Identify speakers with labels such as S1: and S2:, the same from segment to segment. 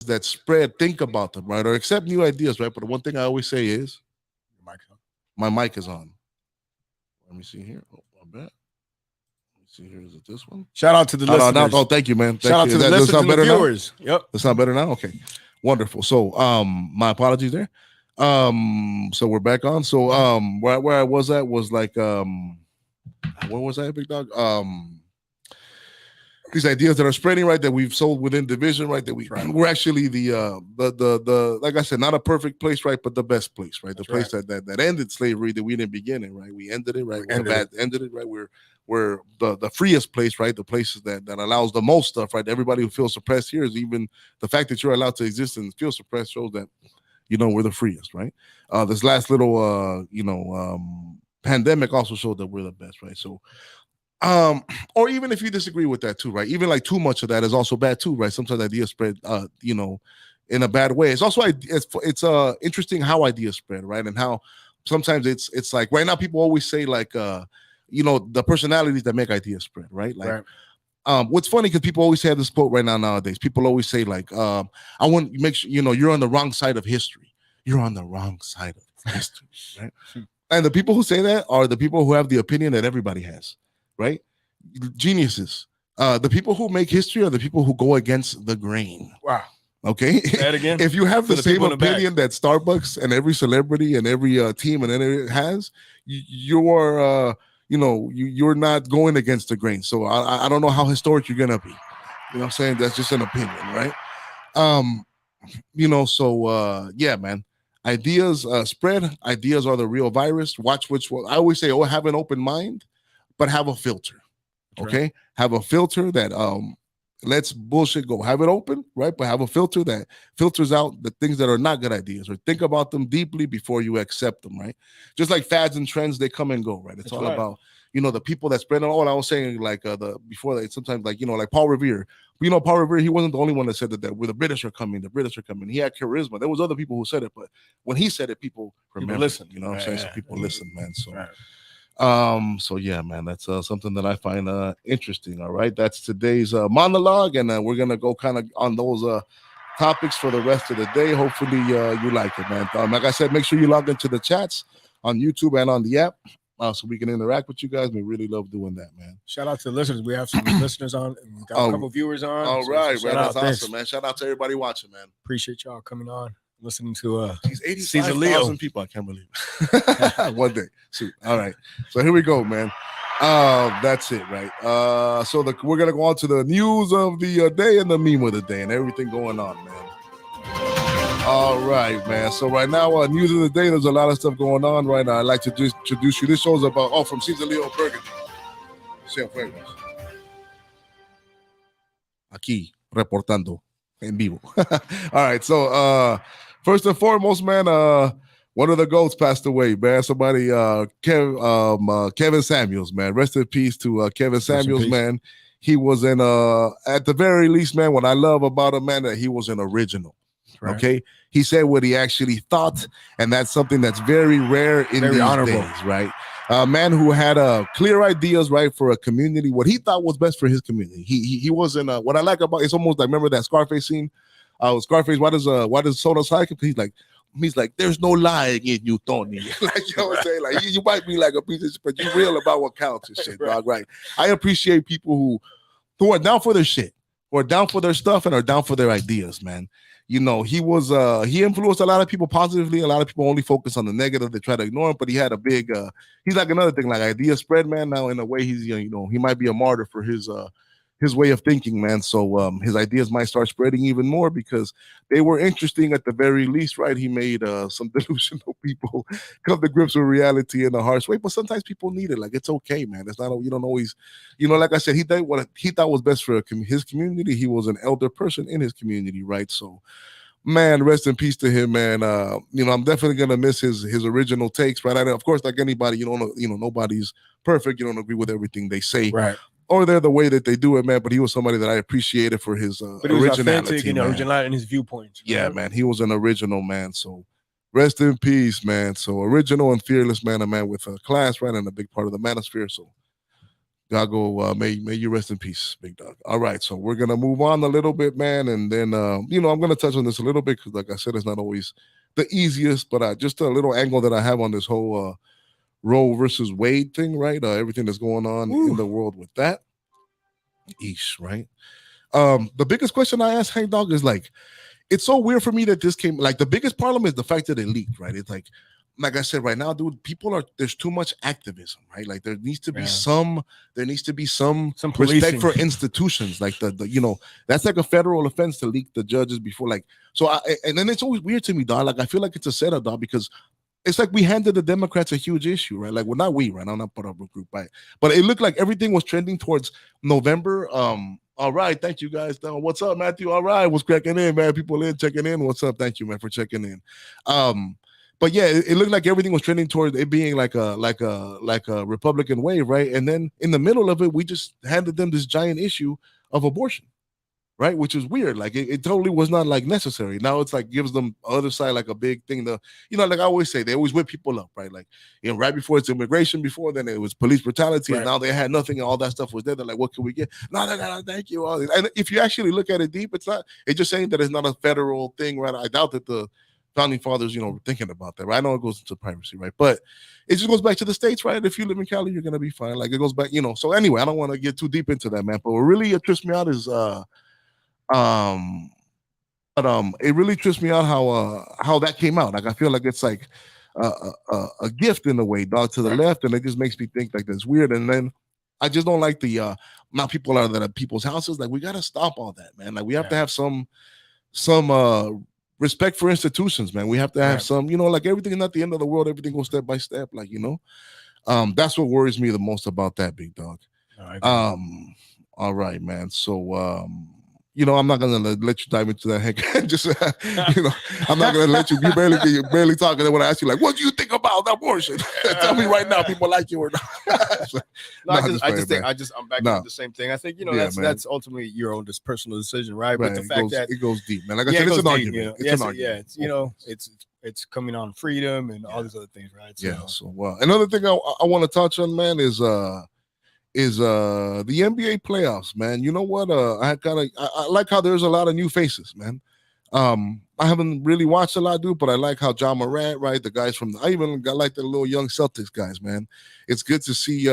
S1: that spread, think about them, right? Or accept new ideas, right? But the one thing I always say is, my mic is on. Let me see here. Oh, I bet. Let me see here. Is it this one?
S2: Shout out to the listeners.
S1: Oh, thank you, man.
S2: Shout out to the listeners and the viewers. Yep.
S1: That's not better now? Okay. Wonderful. So my apologies there. So we're back on. So where I was at was like where was I, big dog? These ideas that are spreading, right, that we've sold within division, right, that we're actually the like I said, not a perfect place, right, but the best place, right, the place that ended slavery that we didn't begin in, right, we ended it, right, ended it, right, we're the freest place, right, the places that allows the most stuff, right. Everybody who feels suppressed here is even the fact that you're allowed to exist and feel suppressed shows that we're the freest, right. This last little pandemic also showed that we're the best, right. So or even if you disagree with that too, right? Even like too much of that is also bad too, right? Sometimes ideas spread, in a bad way. It's also it's interesting how ideas spread, right? And how sometimes it's like right now people always say like the personalities that make ideas spread, right? Like what's funny because people always have this quote right now nowadays. People always say like I want to make sure you're on the wrong side of history. You're on the wrong side of history, right? And the people who say that are the people who have the opinion that everybody has. Right? Geniuses. The people who make history are the people who go against the grain.
S2: Wow.
S1: Okay.
S2: Say that again.
S1: If you have the same opinion that Starbucks and every celebrity and every team and it has, you're not going against the grain. So I don't know how historic you're gonna be. You know what I'm saying? That's just an opinion, right? Yeah, man. Ideas spread. Ideas are the real virus. Watch which one. I always say, have an open mind. But have a filter, okay? Right. Have a filter that lets bullshit go. Have it open, right? But have a filter that filters out the things that are not good ideas, or think about them deeply before you accept them, right? Just like fads and trends, they come and go, right? It's all about the people that spread it all. I was saying like sometimes like Paul Revere. Paul Revere, he wasn't the only one that said that where the British are coming. He had charisma. There was other people who said it, but when he said it, people remember.
S2: Listen.
S1: You know what I'm saying?
S2: Yeah.
S1: So people listen, man. So. Right. So yeah, man, that's something that I find interesting. All right, that's today's monologue, and we're gonna go kind of on those topics for the rest of the day. Hopefully you like it, man. Like I said, make sure you log into the chats on YouTube and on the app so we can interact with you guys. We really love doing that, man.
S2: Shout out to the listeners. We have some listeners on, and we got a couple viewers on.
S1: All right, man, that's awesome, man. Shout out to everybody watching, man.
S2: Appreciate y'all coming on. Listening to
S1: 85,000 people. I can't believe it. One day. Shoot. All right. So here we go, man. That's it, right? We're gonna go on to the news of the day and the meme of the day and everything going on, man. All right, man. So right now, news of the day, there's a lot of stuff going on right now. I'd like to just introduce you. This show's about from Czaleo Burgundy. Aquí reportando en vivo. All right, so first and foremost, man, one of the GOATs passed away, man. Somebody, Kevin Samuels, man. Rest in peace to Kevin Samuels, man. He was at the very least, man, what I love about him, man, that he was an original. Right. Okay, he said what he actually thought, and that's something that's very rare in these days, right? A man who had clear ideas, right, for a community, what he thought was best for his community. He wasn't. What I like about it's almost like, remember that Scarface scene? Scarface, why does Soda like him? He's like, there's no lying in you, Tony. Like, you know what I'm saying? Like, you might be like a piece of shit, but you're real about what counts and shit, dog. Right? I appreciate people who are down for their shit, who are down for their stuff, and are down for their ideas, man. He influenced a lot of people positively. A lot of people only focus on the negative. They try to ignore him, but he had a big, he's like another thing, like idea spread, man. Now, in a way, he's, he might be a martyr for his way of thinking, man. So his ideas might start spreading even more because they were interesting at the very least, right? He made some delusional people come to grips with reality in a harsh way, but sometimes people need it. Like, it's okay, man. It's not, you don't always, like I said, he did what he thought was best for his community. He was an elder person in his community, right? So, man, rest in peace to him, man. I'm definitely gonna miss his original takes, right? Of course, like anybody, nobody's perfect. You don't agree with everything they say,
S2: right?
S1: Or they're the way that they do it, man. But he was somebody that I appreciated for his originality,
S2: original in his viewpoints.
S1: Right? Yeah, man. He was an original, man. So rest in peace, man. So original and fearless, man. A man with a class, right, and a big part of the manosphere. So God go, may you rest in peace, big dog. All right, so we're gonna move on a little bit, man, and then I'm gonna touch on this a little bit because, like I said, it's not always the easiest, but just a little angle that I have on this whole Roe versus Wade thing, right? Everything that's going on in the world with that. Eesh, right? The biggest question I ask Hank Dog is like, it's so weird for me that this came. Like, the biggest problem is the fact that it leaked, right? It's like I said, right now, dude, there's too much activism, right? Like, there needs to be some respect
S2: policing
S1: for institutions. Like that's like a federal offense to leak the judges before, like, and then it's always weird to me, dog. Like, I feel like it's a setup, dog, because it's like we handed the Democrats a huge issue, right? Like, well, not we, right? I'm not part of a group, right? But it looked like everything was trending towards November. All right, thank you guys. What's up, Matthew? All right, what's cracking in, man? People checking in. What's up? Thank you, man, for checking in. But yeah, it looked like everything was trending towards it being like a Republican wave, right? And then in the middle of it, we just handed them this giant issue of abortion, right? Which is weird. Like, it totally was not like necessary. Now it's like gives them other side like a big thing to, like I always say, they always whip people up, right? Like, right before it's immigration, before then it was police brutality, right. And now they had nothing and all that stuff was there. They're like, what can we get? No, thank you. And if you actually look at it deep, it's just saying that it's not a federal thing, right? I doubt that the founding fathers, were thinking about that, right? I know it goes into privacy, right? But it just goes back to the states, right? If you live in Cali, you're gonna be fine. Like, it goes back, So anyway, I don't want to get too deep into that, man. But what really trips me out is it really trips me out how that came out. Like, I feel like it's like a gift in a way, dog, to the left, and it just makes me think like that's weird. And then I just don't like the now people are at people's houses. Like, we gotta stop all that, man. Like, we have to have some respect for institutions, man. We have to have some, like, everything is not the end of the world. Everything goes step by step, like, that's what worries me the most about that, big dog. All right, man. So I'm not gonna let you dive into that heck. Just I'm not gonna let you. You barely talking. When I ask you, like, what do you think about abortion? Tell me right now, people like you or not.
S2: I'm back to the same thing. I think that's ultimately your own personal decision, right? But the fact that
S1: it goes deep, man. Like I said, it's an argument. It's an argument.
S2: It's coming on freedom and all these other things, right? So,
S1: So another thing I want to touch on, man, is the NBA playoffs, man. You know what? I like how there's a lot of new faces, man. I haven't really watched a lot, dude, but I like how John Morant, right? The guys I even like the little young Celtics guys, man. It's good to see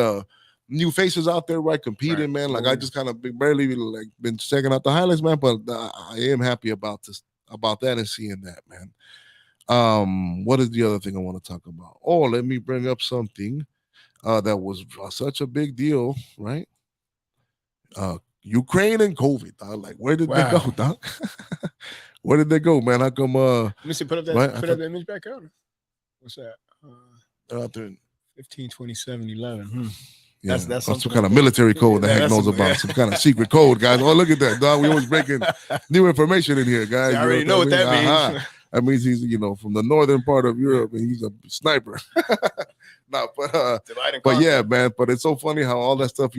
S1: new faces out there, right? Competing, man. Like, I just kind of barely been checking out the highlights, man, but I am happy about that and seeing that, man. What is the other thing I want to talk about? Oh, let me bring up something. That was such a big deal, right? Ukraine and COVID, dog. Like, where did they go, dog? Where did they go, man? How come?
S2: Let me see. Put up that image back out. What's that?
S1: Out there.
S2: 15/27/11.
S1: Yeah, that's some kind of military code that Hank knows about. Some kind of secret code, guys. Oh, look at that, dog. We always breaking new information in here, guys.
S2: I already know what that means.
S1: That means he's, from the northern part of Europe, and he's a sniper. No, but yeah, man. But it's so funny how all that stuff,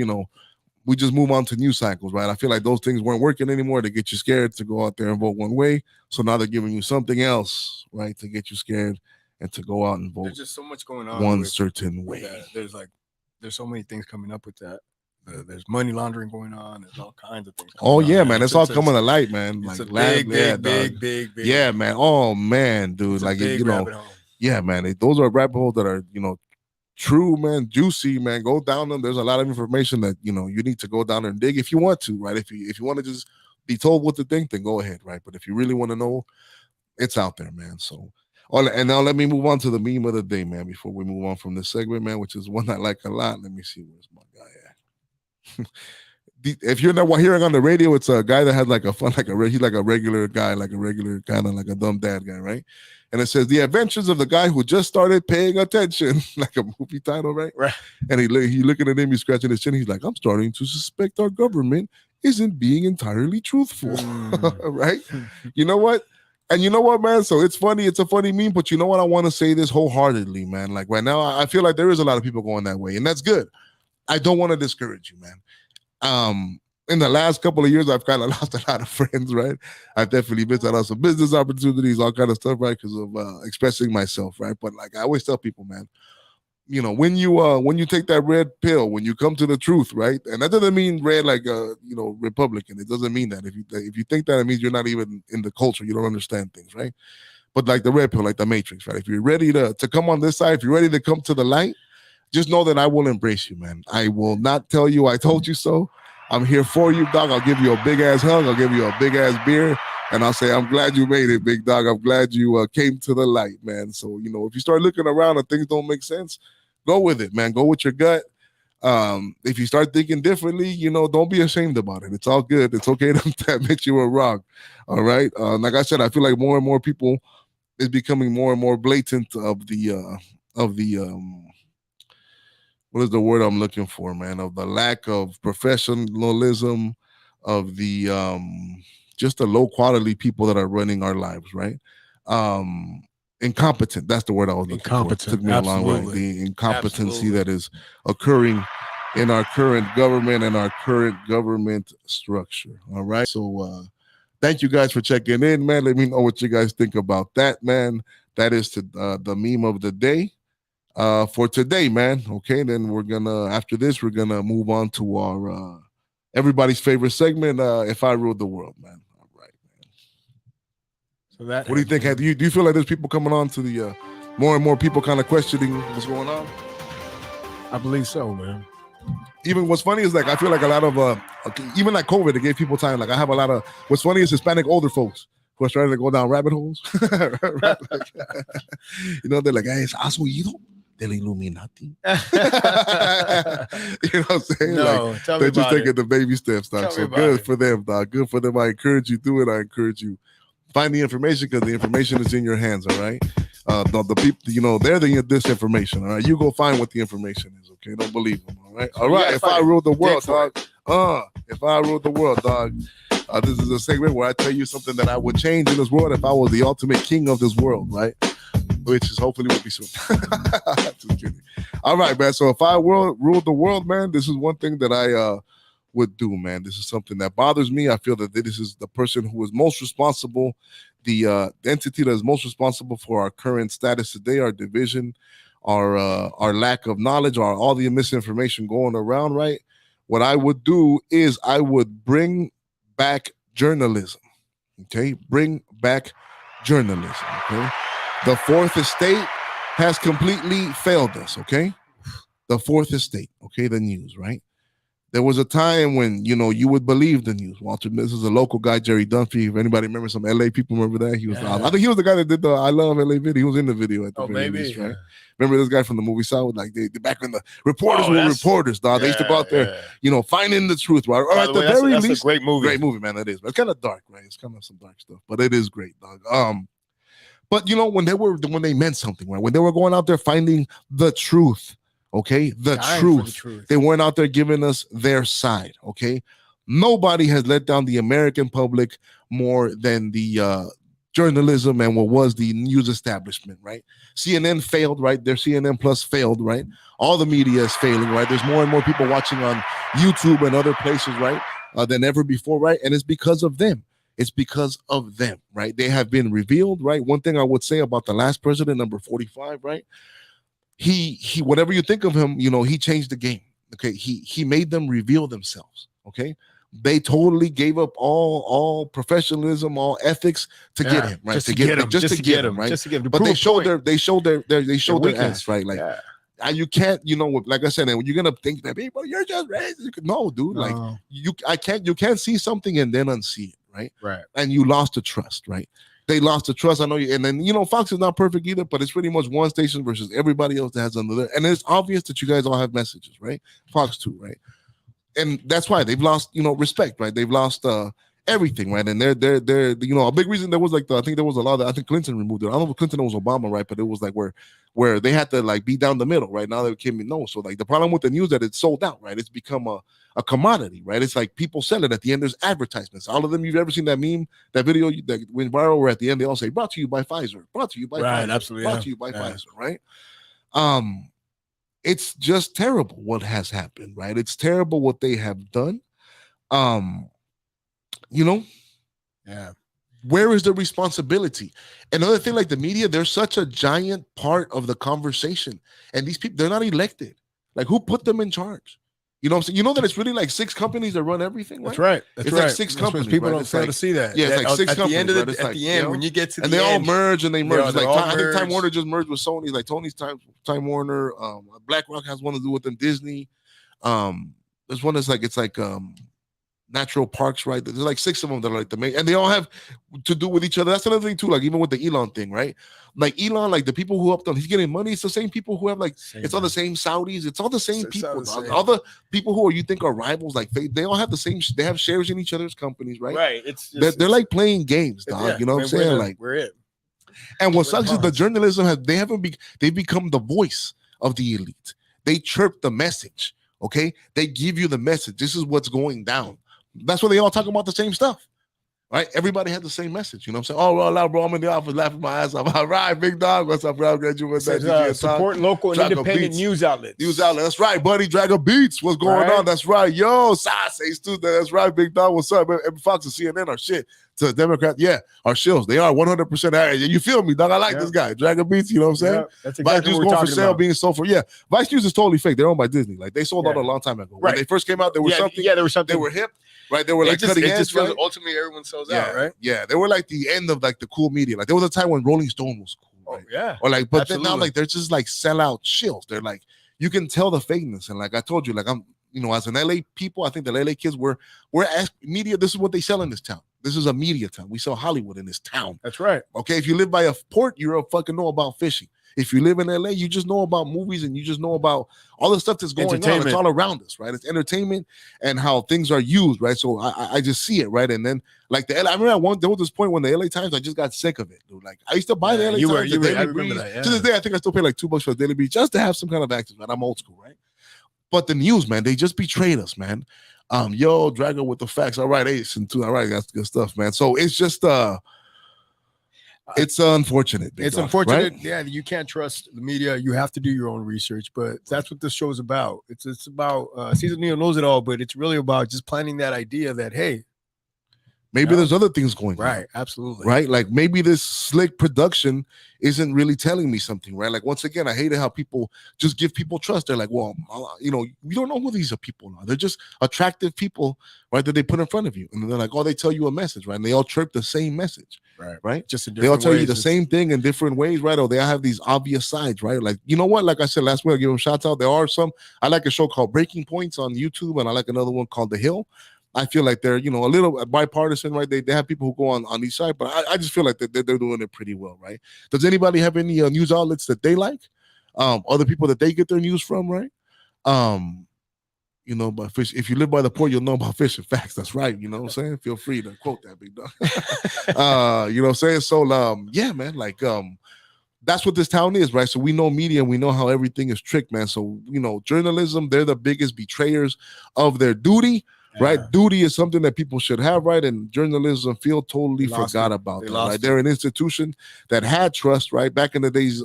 S1: we just move on to news cycles, right? I feel like those things weren't working anymore to get you scared to go out there and vote one way. So now they're giving you something else, right, to get you scared and to go out and vote.
S2: There's just so much going on
S1: one certain way.
S2: There's so many things coming up with that. There's money laundering going on. There's all kinds of things.
S1: Oh yeah, man. It's all coming to light, man.
S2: It's
S1: like
S2: big.
S1: Yeah, man. Oh man, dude.
S2: It's
S1: like,
S2: yeah,
S1: man. Those are rabbit holes that are, true, man, juicy, man. Go down them. There's a lot of information that you need to go down and dig if you want to, right? If you want to just be told what to think, then go ahead, right? But if you really want to know, it's out there, man. So, and now let me move on to the meme of the day, man. Before we move on from this segment, man, which is one I like a lot. Let me see where's my guy at. If you're not hearing on the radio, it's a guy that has like he's like a regular guy, like a regular kind of like a dumb dad guy, right? And it says the adventures of the guy who just started paying attention, like a movie title, right?
S2: Right.
S1: And he looking at him, he's scratching his chin. He's like, I'm starting to suspect our government isn't being entirely truthful, right? You know what? And you know what, man? So it's funny. It's a funny meme, but you know what? I want to say this wholeheartedly, man. Like right now, I feel like there is a lot of people going that way, and that's good. I don't want to discourage you, man. In the last couple of years, I've kind of lost a lot of friends, right? I've definitely missed out on some business opportunities, all kind of stuff, right? Because of expressing myself, right? But like I always tell people, man, when you take that red pill, when you come to the truth, right? And that doesn't mean red like Republican. It doesn't mean that. If you think that, it means you're not even in the culture. You don't understand things, right? But like the red pill, like the Matrix, right? If you're ready to come on this side, if you're ready to come to the light, just know that I will embrace you, man. I will not tell you I told you so. I'm here for you, dog. I'll give you a big ass hug. I'll give you a big ass beer. And I'll say, I'm glad you made it, big dog. I'm glad you came to the light, man. So, if you start looking around and things don't make sense, go with it, man. Go with your gut. If you start thinking differently, don't be ashamed about it. It's all good. It's okay to admit you were wrong. All right. Like I said, I feel like more and more people is becoming more and more blatant of the what is the word I'm looking for, man? Of the lack of professionalism, of the just the low quality people that are running our lives, right? Incompetent. That's the word I was looking for. It took me a long way. The incompetency that is occurring in our current government and our current government structure. All right. So thank you guys for checking in, man. Let me know what you guys think about that, man. That is the meme of the day. For today, man. Okay, then after this, we're gonna move on to our everybody's favorite segment, If I Ruled the World, man. All right, man. So what do you think? Do you feel like there's people coming on to the more and more people kind of questioning what's going on?
S2: I believe so, man.
S1: Even what's funny is like I feel like a lot of even like COVID, it gave people time. Like I have a lot of what's funny is Hispanic older folks who are starting to go down rabbit holes. Right? Like, they're like, hey, has oído del Illuminati? You know what I'm saying?
S2: No, tell me
S1: they're just taking
S2: it.
S1: The baby steps, dog. So good for them, dog. Good for them. I encourage you, do it. I encourage you. Find the information because the information is in your hands, all right? The people, they're the disinformation, all right? You go find what the information is, okay? Don't believe them, all right? All right, if I ruled the world, dog. If I ruled the world, dog. This is a segment where I tell you something that I would change in this world if I was the ultimate king of this world, right? Which is hopefully will be soon. Just kidding. All right, man. So if I ruled the world, man, this is one thing that I would do, man. This is something that bothers me. I feel that this is the person who is most responsible, the entity that is most responsible for our current status today, our division, our lack of knowledge, or all the misinformation going around, right? What I would do is I would bring back journalism, okay? Bring back journalism, okay? The fourth estate has completely failed us, okay? The fourth estate, okay? The news, right? There was a time when, you would believe the news. Walter, this is a local guy, Jerry Dunphy. If anybody remembers some LA people remember that, he was. I think he was the guy that did the I Love LA video. He was in the video at the very least, right? Remember this guy from the movie South? Like they back when the reporters were reporters, dog. They used to go out there, finding the truth, right? Or at the very least,
S2: that's a great movie,
S1: man. That is. It's kind of dark, right? It's kind of some dark stuff, but it is great, dog. But when they meant something, right? When they were going out there finding the truth. Okay, the truth. They weren't out there giving us their side. Okay, nobody has let down the American public more than the journalism and what was the news establishment. Right? CNN failed. Right? Their CNN Plus failed. Right? All the media is failing. Right? There's more and more people watching on YouTube and other places. Right? Than ever before. Right? And it's because of them. It's because of them. Right? They have been revealed. Right? One thing I would say about the last president, number 45. Right? He whatever you think of him, he changed the game. Okay, he made them reveal themselves. Okay, they totally gave up all professionalism, all ethics to get him, right?
S2: Just to get him,
S1: right?
S2: Just to get him.
S1: But they showed their ass, right? Like you can't, like I said, and you're gonna think that, hey, but you're just racist. No, dude, like you can't see something and then unsee it, right?
S2: Right.
S1: And you lost the trust, right? They lost the trust. I know you, and then Fox is not perfect either, but it's pretty much one station versus everybody else that has another. And it's obvious that you guys all have messages, right? Fox too, right? And that's why they've lost, respect, right? They've lost everything, right? And they're a big reason there was I think there was a lot of, I think Clinton removed it. I don't know if Clinton was Obama, right? But it was like where they had to be down the middle, right? Now they came in no. So the problem with the news that it's sold out, right? It's become a commodity, right? It's like people sell it. At the end, there's advertisements. All of them, you've ever seen that meme, that video that went viral, where at the end they all say, "Brought to you by Pfizer," "Brought to you by Pfizer,"
S2: absolutely,
S1: "Brought to you by Pfizer," right? It's just terrible what has happened, right? It's terrible what they have done.
S2: Yeah.
S1: where is the responsibility? Another thing, like the media, they're such a giant part of the conversation. And these people, they're not elected. Like, who put them in charge? You know what I'm saying? You know that it's really like 6 companies that run everything, right?
S2: That's right.
S1: It's like 6 companies.
S2: People
S1: right?
S2: don't fail to see that.
S1: Yeah, it's like 6 companies.
S2: At the end, when you get to the end.
S1: And they all merge and they merge. I think Time
S2: merged.
S1: Warner just merged with Sony. Like Tony's Time Warner. BlackRock has one to do with them. Disney. There's one that's like, it's like natural parks, right? There's like 6 of them that are like the main, and they all have to do with each other. That's another thing too, like even with the Elon thing, right? Like Elon, like the people who helped him, he's getting money. It's the same people who have like, it's all the same Saudis. It's all the same people. All the people who you think are rivals, like they all have the same, they have shares in each other's companies, right?
S2: Right.
S1: They're like playing games, dog. Yeah, you know what I'm saying? Like,
S2: we're it.
S1: And what sucks is the journalism they've become the voice of the elite. They chirp the message. Okay. They give you the message. This is what's going down. That's why they all talk about the same stuff, right? Everybody had the same message. You know what I'm saying? Oh, well, bro, I'm in the office laughing my ass off. All right, big dog. What's up, bro? Glad you with that.
S2: Support local and independent news outlets.
S1: That's right, buddy. Dragon Beats. What's going on? That's right. Yo, Sasa's too. That's right, big dog. What's up? Every Fox and CNN are shit. To the Democrat, our shills. They are 100%. You feel me, dog? I like this guy. Dragon Beats, you know what I'm saying?
S2: That's exactly
S1: Vice News going for sale, being sold for, Vice News is totally fake. They're owned by Disney. Like, they sold out a long time ago. When they first came out, there was something.
S2: Yeah, there was something.
S1: They were hip. Right, they were like cutting edge. Right?
S2: Ultimately, everyone sells out, right?
S1: Yeah, they were like the end of like the cool media. Like there was a time when Rolling Stone was cool. Right?
S2: Oh yeah,
S1: or like, but then now like they're just like sellout shills. They're like, you can tell the fakeness. And like I told you, like I'm, as an LA people, I think the LA kids we're as media. This is what they sell in this town. This is a media town. We sell Hollywood in this town.
S2: That's right.
S1: Okay, if you live by a port, you're a fucking know about fishing. If you live in LA, you just know about movies and you just know about all the stuff that's going on. It's all around us, right? It's entertainment and how things are used, right? So I just see it, right? And then like I remember there was this point when the LA Times, I just got sick of it, dude. Like I used to buy the LA Times. I remember that. Yeah. To this day, I think I still pay like $2 for the Daily Beat just to have some kind of access, man. I'm old school, right? But the news, man, they just betrayed us, man. Drago with the facts. All right, Ace and 2. All right, that's good stuff, man. So it's just it's unfortunate.
S2: It's unfortunate. Right? Yeah, you can't trust the media. You have to do your own research. But that's what this show is about. It's about Czaleo Knows It All, but it's really about just planting that idea that, hey,
S1: maybe there's other things going on.
S2: Right, absolutely.
S1: Right? Like maybe this slick production isn't really telling me something, right? Like once again, I hate how people just give people trust. They're like, well, we don't know who these are people are. They're just attractive people, right, that they put in front of you. And they're like, oh, they tell you a message, right? And they all chirp the same message. Right.
S2: Just in
S1: they all tell you the same thing in different ways, right? Or they all have these obvious sides, right? Like, you know what? Like I said last week, I give them shout out. There are some. I like a show called Breaking Points on YouTube, and I like another one called The Hill. I feel like they're, a little bipartisan, right? They have people who go on each side, but I just feel like they're doing it pretty well, right? Does anybody have any news outlets that they like? Other people that they get their news from, right? But fish. If you live by the port, you'll know about fishing facts. That's right. You know what I'm saying? Feel free to quote that, big dog. You know what I'm saying? So, yeah, man. Like, that's what this town is, right? So we know media and we know how everything is tricked, man. So, journalism, they're the biggest betrayers of their duty. Right, duty is something that people should have, right? And journalism totally forgot about that. Right, they're an institution that had trust, right? Back in the days,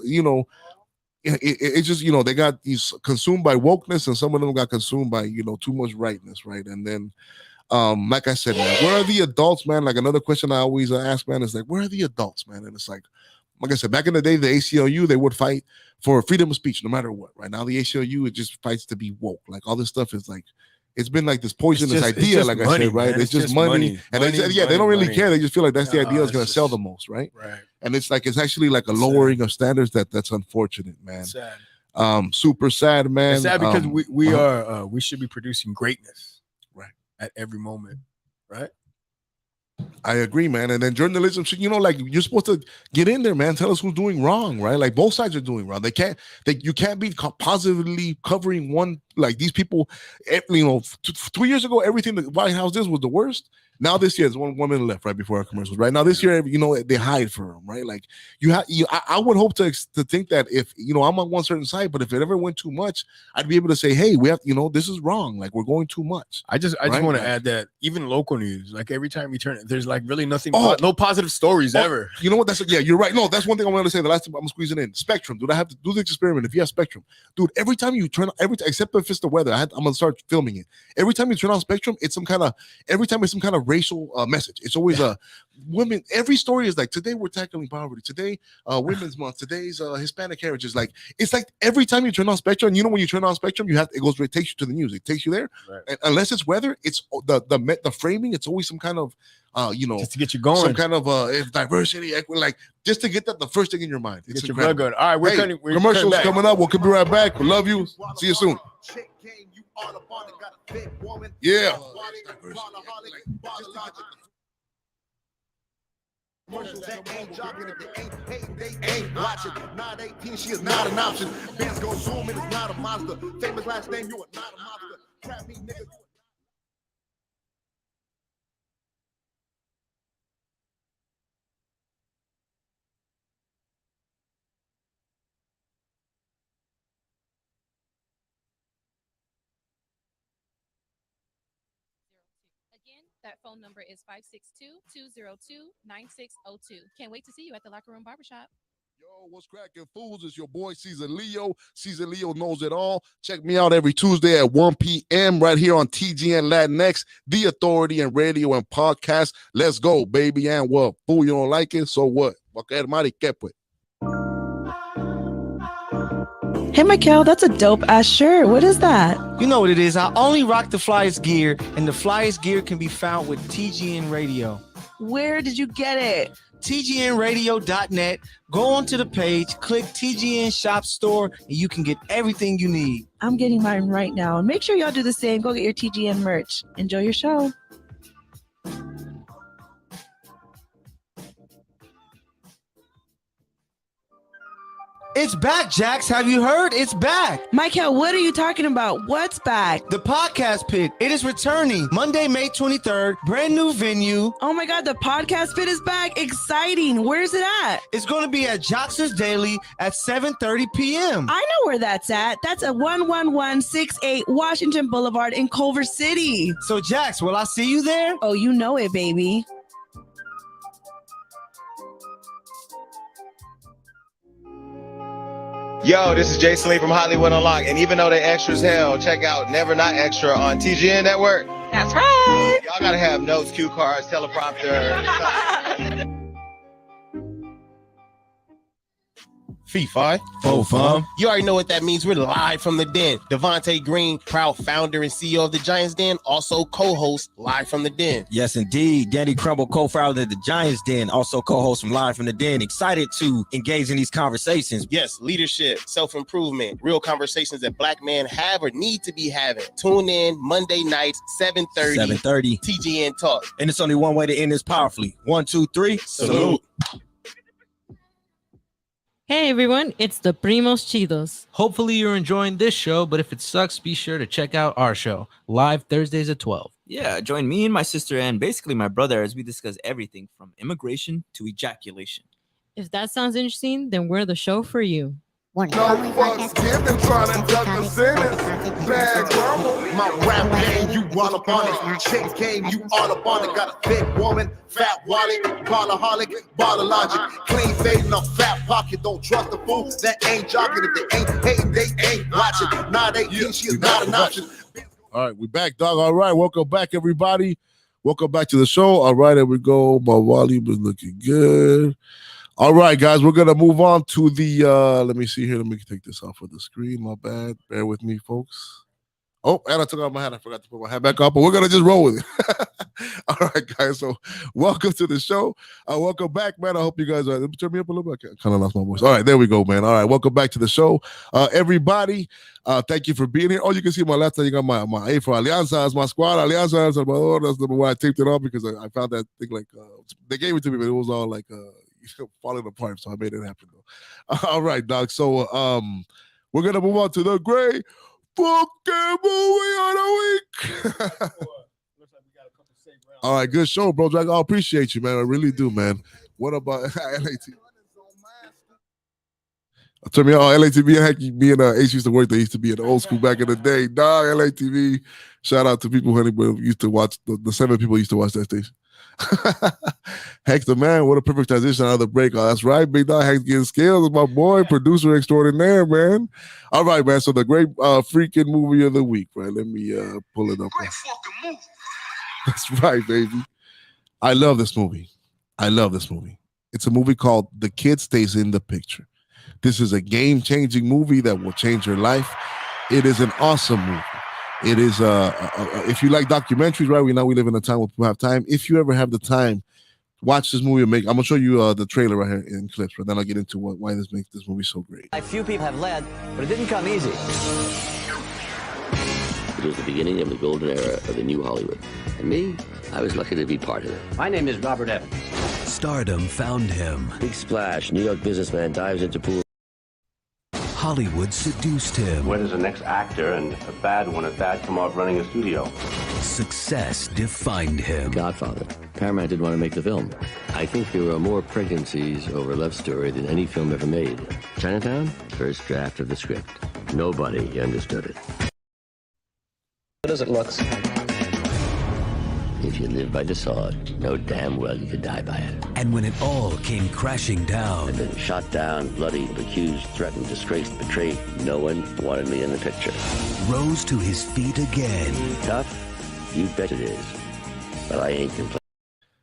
S1: it just they got these consumed by wokeness, and some of them got consumed by too much rightness, right? And then, like I said, man, where are the adults, man? Like another question I always ask, man, is like, where are the adults, man? And it's like I said, back in the day, the ACLU, they would fight for freedom of speech, no matter what. Right now, the ACLU, it just fights to be woke. Like all this stuff is like. It's been like this poisonous idea, like money, I said, right? It's just money. And they don't really care. They just feel like that's the idea that's going to sell the most, right?
S2: Right.
S1: And it's actually like a lowering of standards that's unfortunate, man.
S2: Sad.
S1: Super sad, man.
S2: It's sad because we should be producing greatness, right, at every moment, right?
S1: I agree, man. And then journalism should, like you're supposed to get in there, man. Tell us who's doing wrong, right? Like both sides are doing wrong. You can't be positively covering one. Like these people, 3 years ago, everything the White House did was the worst. Now this year, there's one minute left right before our commercials. Right now this year, they hide for them. Right, like I would hope to think that if I'm on one certain side, but if it ever went too much, I'd be able to say, hey, we have this is wrong. Like we're going too much.
S2: I just want to add that even local news, like every time we turn it, there's like really nothing, no positive stories ever.
S1: You know what? You're right. No, that's one thing I want to say. The last time I'm squeezing in Spectrum, dude. I have to do this experiment. If you have Spectrum, dude, every time you turn except if it's the weather, I'm gonna start filming it. Every time you turn on Spectrum, it's some kind of racial message. It's always women, every story is like, today we're tackling poverty, today Women's Month, today's Hispanic heritage. Like, it's like every time you turn on Spectrum, you know, when you turn on Spectrum, it takes you to the news, it takes you there.
S2: Right.
S1: And unless it's weather, it's the framing, it's always some kind of
S2: just to get you going,
S1: some kind of diversity, equity, like just to get that the first thing in your mind. It's
S2: get your blood going. All right, we're
S1: commercials coming up. We'll be right back. We love you. See you soon. Yeah.
S3: Commercials that ain't jogging, if they ain't hating, they ain't watching. 918, she is not an option. Benz go zoom, it is not a monster. Famous last name, you are not a monster. Trap me, nigga, you
S4: Again, that phone number is 562-202-9602. Can't wait to see you at the Locker Room Barbershop.
S1: Yo, what's cracking, fools? It's your boy, Czaleo. Czaleo Knows It All. Check me out every Tuesday at 1 p.m. right here on TGN Latinx, the authority in radio and podcast. Let's go, baby. And what? Fool, you don't like it? So what?
S5: Hey, Michael, that's a dope-ass shirt. What is that?
S6: You know what it is. I only rock the flyest gear, and the flyest gear can be found with TGN Radio.
S5: Where did you get it?
S6: TGNradio.net. Go onto the page, click TGN Shop Store, and you can get everything you need.
S5: I'm getting mine right now. And make sure y'all do the same. Go get your TGN merch. Enjoy your show.
S6: It's back, Jax. Have you heard? It's back.
S5: Michael, what are you talking about? What's back?
S6: The Podcast Pit. It is returning Monday, May 23rd. Brand new venue.
S5: Oh my God, the Podcast Pit is back. Exciting. Where's it at?
S6: It's going to be at Jax's Daily at 7:30 p.m.
S5: I know where that's at. That's at 11168 Washington Boulevard in Culver City.
S6: So, Jax, will I see you there?
S5: Oh, you know it, baby.
S7: Yo, this is Jason Lee from Hollywood Unlocked, and even though they extra as hell, check out Never Not Extra on TGN Network.
S5: That's right.
S7: Y'all gotta have notes, cue cards, teleprompter.
S8: Fee Fi.
S6: Fo fum.
S8: You already know what that means. We're live from the den. Devontae Green, proud founder and CEO of the Giants Den, also co-host Live from the Den.
S9: Yes, indeed. Danny Crumble, co-founder of the Giants Den, also co-host from Live from the Den. Excited to engage in these conversations.
S8: Yes, leadership, self-improvement, real conversations that Black men have or need to be having. Tune in Monday nights, 7:30. TGN Talk.
S9: And it's only one way to end this powerfully. 1, 2, 3.
S8: Salute.
S10: Hey everyone, it's the Primos Chidos.
S11: Hopefully you're enjoying this show, but if it sucks, be sure to check out our show, live Thursdays at 12.
S12: Yeah, join me and my sister and basically my brother as we discuss everything from immigration to ejaculation.
S10: If that sounds interesting, then we're the show for you.
S3: no fucks given, trying to duck the sentence. Bad grumble. My rap game, you all up on it. Chick game, you all up on it. Got a thick woman, fat wallet, ballaholic, baller logic. Clean fading a fat pocket. Don't trust the fool that ain't jogging. If they ain't hating, they ain't watching. 918, she is not an option.
S1: All right, we back, dog. All right, welcome back, everybody. Welcome back to the show. All right, there we go. My volume is looking good. All right, guys, we're gonna move on to the let me see here. Let me take this off of the screen. My bad. Bear with me, folks. Oh, and I took off my hat. I forgot to put my hat back up, but we're gonna just roll with it. All right, guys. So welcome to the show. Welcome back, man. I hope you guys let me turn me up a little bit. I kind of lost my voice. All right, there we go, man. All right, welcome back to the show. Everybody, thank you for being here. Oh, you can see my left side, you got my A for Alianza as my squad. Alianza El Salvador. That's the one I taped it off because I found that thing like they gave it to me, but it was all like falling apart, so I made it happen though. All right, dog. So we're gonna move on to the great fucking movie of the week. All right, good show, bro. I appreciate you, man. I really do, man. What about LAT? Turn me on LATV. Heck, me and H used to work. They used to be in the old school back in the day. Dog, LATV. Shout out to people who used to watch the 7 people used to watch that station. Hector, man, what a perfect transition out of the break. Oh, that's right, big dog. Hex getting skills, my boy, producer extraordinaire, man. All right, man. So the great freaking movie of the week, right? Let me pull it up. Great fucking movie. That's right, baby. I love this movie. I love this movie. It's a movie called The Kid Stays in the Picture. This is a game-changing movie that will change your life. It is an awesome movie. It is if you like documentaries, right? We live in a time where people have time. If you ever have the time, watch this movie. I'm gonna show you the trailer right here in clips, but then I'll get into why this makes this movie so great.
S13: Few people have led, but it didn't come easy.
S14: It was the beginning of the golden era of the new Hollywood. And me, I was lucky to be part of it.
S13: My name is Robert Evans.
S15: Stardom found him.
S14: Big splash, New York businessman dives into pool.
S15: Hollywood seduced him.
S16: Where does the next actor, and a bad one at that, come off running a studio?
S15: Success defined him.
S14: Godfather. Paramount didn't want to make the film. I think there were more pregnancies over a love story than any film ever made. Chinatown, first draft of the script. Nobody understood it.
S13: What does it look?
S14: If you live by the sword, know damn well you could die by it.
S15: And when it all came crashing down,
S14: I've been shot down, bloody, accused, threatened, disgraced, betrayed. No one wanted me in the picture.
S15: rose to his feet again.
S14: Tough? You bet it is. But I ain't complaining.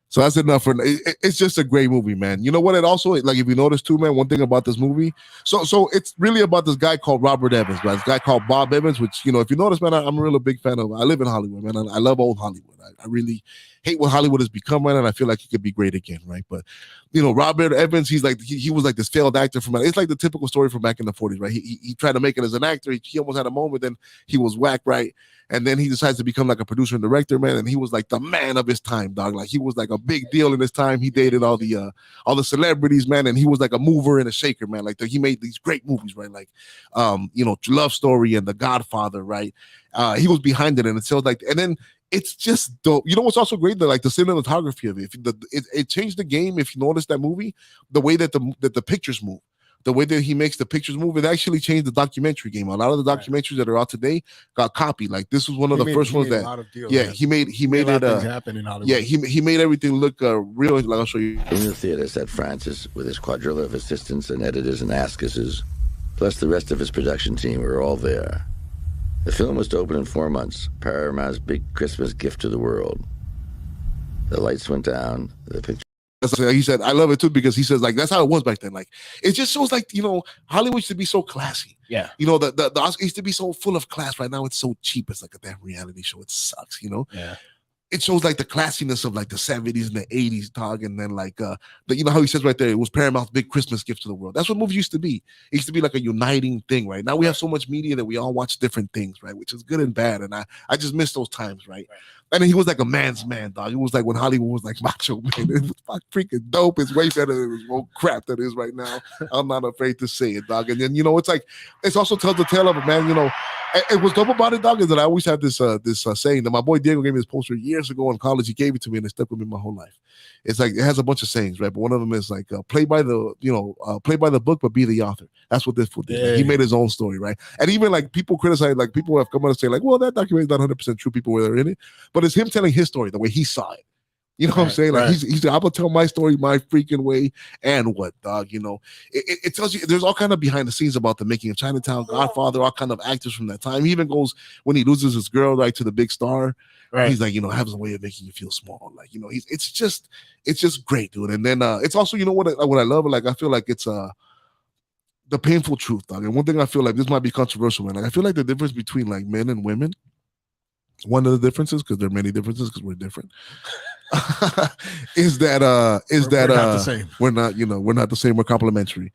S1: So that's enough for it's just a great movie, man. You know what? It also, like, if you notice too, man, one thing about this movie, so it's really about this guy called Robert Evans, right? This guy called Bob Evans, which, you know, if you notice, man, I'm a real big fan of. I live in Hollywood, man. I love old Hollywood. I really hate what Hollywood has become, right? And I feel like it could be great again, right? But, you know, Robert Evans, he's like he was like this failed actor from, it's like the typical story from back in the 40s, right? He tried to make it as an actor. He almost had a moment, then he was whacked, right? And then he decides to become like a producer and director, man. And he was like the man of his time, dog. Like, he was like a big deal in his time. He dated all the celebrities, man. And he was like a mover and a shaker, man. Like, he made these great movies, right? Like, you know, Love Story and The Godfather, right? He was behind it, and it sounds like, and then it's just dope. You know what's also great? Like the cinematography of it. It changed the game. If you notice that movie, the way that the pictures move. The way that he makes the pictures move, it actually changed the documentary game. A lot of the documentaries that are out today got copied. Like, this was one of the first ones that, he made it
S2: happen in Hollywood.
S1: Yeah, he made everything look real. Like, I'll show you.
S14: In the theater sat Francis with his quadrilla of assistants and editors and ascuses, plus the rest of his production team were all there. The film was to open in 4 months, Paramount's big Christmas gift to the world. The lights went down, the picture.
S1: He said, I love it too, because he says, like, that's how it was back then. Like, it just shows, like, you know, Hollywood used to be so classy.
S2: Yeah.
S1: You know, the Oscars used to be so full of class. Right now, it's so cheap. It's like a damn reality show. It sucks, you know?
S2: Yeah.
S1: It shows like the classiness of like the 70s and the 80s, dog. And then like you know how he says right there, it was Paramount's big Christmas gift to the world. That's what movies used to be. It used to be like a uniting thing, right? Now we have so much media that we all watch different things, right? Which is good and bad. And I just miss those times, right? And then he was like a man's man, dog. It was like when Hollywood was like macho man. It was freaking dope. It's way better than this old crap that is right now. I'm not afraid to say it, dog. And then, you know, it's like, it's also tells the tale of it, man. You know, it was dope about it, dog, is that I always had this saying that my boy Diego gave me this poster years ago in college. He gave it to me and it stuck with me my whole life. It's like, it has a bunch of sayings, right? But one of them is like, play by the book, but be the author. That's what this fool did. Like, he made his own story, right? And even like people criticize, like people have come out and say like, well, that documentary is not 100% true. People were in it, but it's him telling his story the way he saw it. You know what I'm saying? Like, he's I'm gonna tell my story my freaking way. And what, dog? You know, it tells you there's all kind of behind the scenes about the making of Chinatown, Godfather, all kind of actors from that time. He even goes when he loses his girl, right, to the big star. Right. He's like, you know, has a way of making you feel small. Like, you know, it's just great, dude. And then it's also, you know what I love, like, I feel like it's the painful truth, dog. And one thing I feel like, this might be controversial, man. Like, I feel like the difference between like men and women, one of the differences, because there are many differences because we're different, is that we're not the same. We're not the same. We're complementary.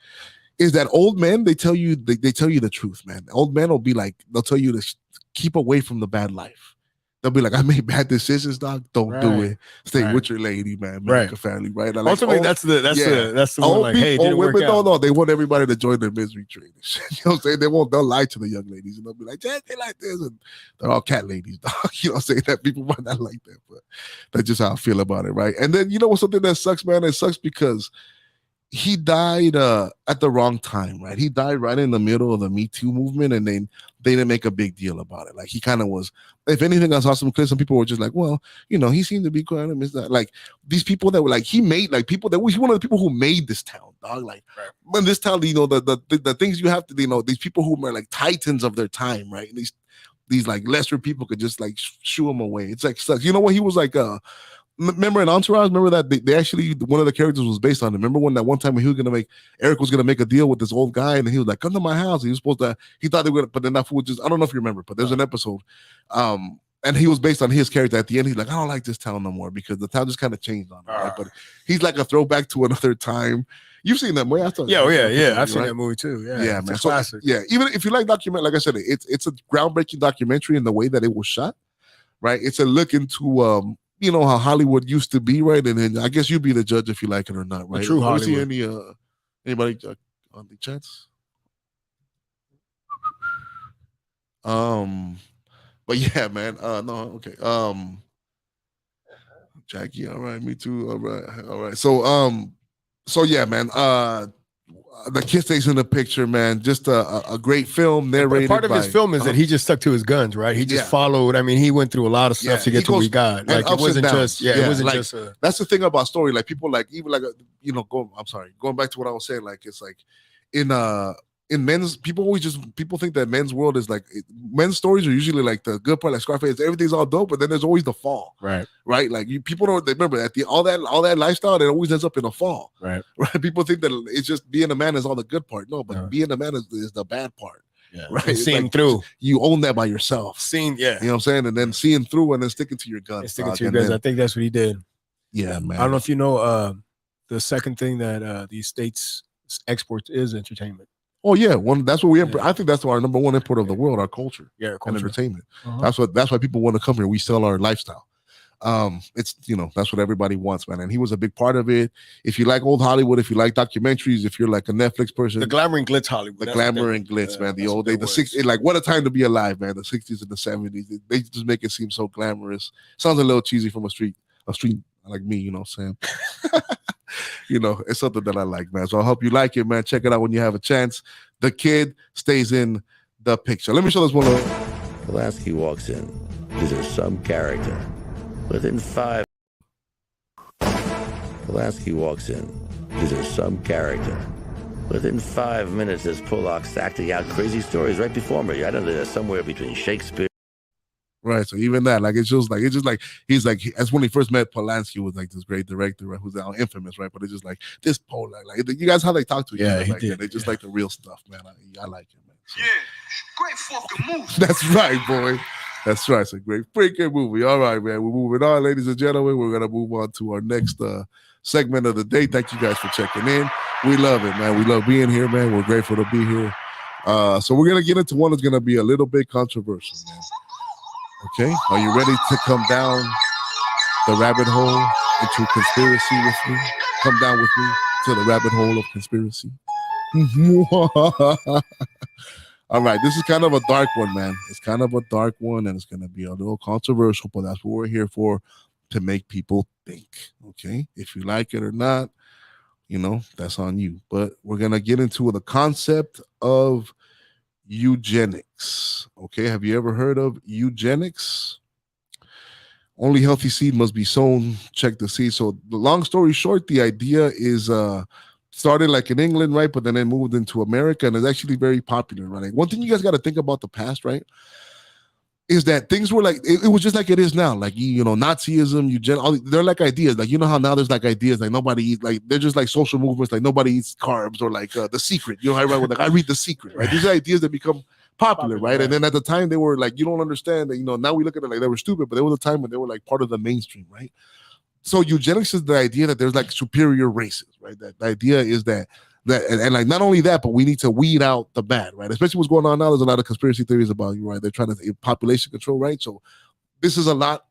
S1: Is that old men, they tell you the truth, man. Old men will be like, they'll tell you to keep away from the bad life. They'll be like, I made bad decisions, dog. Don't do it. Stay with your lady, man. Make a family, right? Like,
S2: ultimately, that's the one. Like, hey, didn't work out.
S1: No, they want everybody to join their misery train. You know what I'm saying? They'll lie to the young ladies and they'll be like, Jay, they like this, and they're all cat ladies, dog. You know what I'm saying? That people might not like that, but that's just how I feel about it, right? And then, you know what's something that sucks, man? It sucks because he died at the wrong time, right? He died right in the middle of the Me Too movement, and then they didn't make a big deal about it. Like, he kind of was, if anything, I saw some clips, some people were just like, well, you know, he seemed to be kind of miss that. Like, these people that were like, he made, like, people that was one of the people who made this town, dog. Like, in this town, you know, the things you have to, you know, these people who were like titans of their time, right? These like lesser people could just like shoo him away. It's like sucks. You know what? He was like remember in Entourage, remember that they actually, one of the characters was based on it. Remember when that one time when Eric was gonna make a deal with this old guy, and he was like, come to my house. He was supposed to, he thought they were gonna, but then that fool just, I don't know if you remember, but there's an episode. And he was based on his character. At the end, he's like, I don't like this town no more because the town just kind of changed on him. Right? But he's like a throwback to another time. You've seen that movie?
S2: Yeah. I've seen that movie too. Yeah,
S1: man.
S2: It's a classic.
S1: Yeah, even if you like document, like I said, it's a groundbreaking documentary in the way that it was shot. Right? It's a look into how Hollywood used to be, right? And then I guess you'd be the judge if you like it or not, right?
S2: The true Hollywood.
S1: See anybody on the chats? But yeah, man. No, okay. Jackie, all right, me too. All right. So yeah, man. The kid stays in the picture, man. Just a great film narrated.
S2: Part of his film is that he just stuck to his guns, right? He just followed. I mean, he went through a lot of stuff to get to what he got. Like it wasn't just, it wasn't just.
S1: That's the thing about story. Like people, like even like going back to what I was saying. Like it's like in men's, people think that men's world is like men's stories are usually like the good part, like Scarface, everything's all dope, but then there's always the fall, right? Like people don't remember that all that lifestyle, it always ends up in a fall, right? People think that it's just being a man is all the good part, no, but being a man is the bad part, right?
S2: Seeing through,
S1: you own that by yourself,
S2: you know
S1: what I'm saying, and then seeing through and then sticking to your guns,
S2: I think that's what he did.
S1: Yeah, man.
S2: I don't know if you know the second thing that these states exports is entertainment.
S1: Oh yeah, that's what we import. I think that's our number one import of the world, our culture, and entertainment. That's why people want to come here. We sell our lifestyle. It's that's what everybody wants, man. And he was a big part of it. If you like old Hollywood, if you like documentaries, if you're like a Netflix person,
S2: the glamour and glitz Hollywood,
S1: the glamour and glitz, man. The old day, the 60s, like what a time to be alive, man. The 60s and the 70s, they just make it seem so glamorous. Sounds a little cheesy from a street like me, you know what I'm saying? It's something that I like, man. So I hope you like it, man. Check it out when you have a chance. The kid stays in the picture. Let me show this one.
S14: Polanski walks in. Is there some character? Within 5. Polanski walks in. Is there some character? Within 5 minutes, there's Pollock's acting out crazy stories right before me. I know there's somewhere between Shakespeare.
S1: Right, so even that, like, it's just like he's like, as when he first met Polanski, was like this great director, right, who's now infamous, right? But it's just like this Polanski, like you guys how they talk to each other, like, they just like the real stuff, man. I like it, man. So.
S3: Yeah, great fucking movie.
S1: That's right, boy. That's right. It's a great freaking movie. All right, man. We're moving on, ladies and gentlemen. We're gonna move on to our next segment of the day. Thank you guys for checking in. We love it, man. We love being here, man. We're grateful to be here. So we're gonna get into one that's gonna be a little bit controversial, man. Okay, are you ready to come down the rabbit hole into conspiracy with me? Come down with me to the rabbit hole of conspiracy. All right, this is kind of a dark one, man. It's kind of a dark one, and it's going to be a little controversial, but that's what we're here for, to make people think, okay? If you like it or not, that's on you. But we're going to get into the concept of eugenics. Okay, have you ever heard of eugenics? Only healthy seed must be sown. Check the seed. So the long story short, the idea is started like in England, right? But then it moved into America, and it's actually very popular, right? Like, one thing you guys got to think about the past, right, is that things were like, it was just like it is now. Like, Nazism, they're like ideas. Like, how now there's like ideas, like nobody eats, like they're just like social movements, like nobody eats carbs, or like The Secret. How everybody was like, I read The Secret, right? These are ideas that become popular, right? And then at the time they were like, you don't understand that, now we look at it like they were stupid, but there was a time when they were like part of the mainstream, right? So eugenics is the idea that there's like superior races, right? That the idea is that and like not only that, but we need to weed out the bad, right? Especially what's going on now. There's a lot of conspiracy theories about you, right? They're trying to population control, right? So this has a lot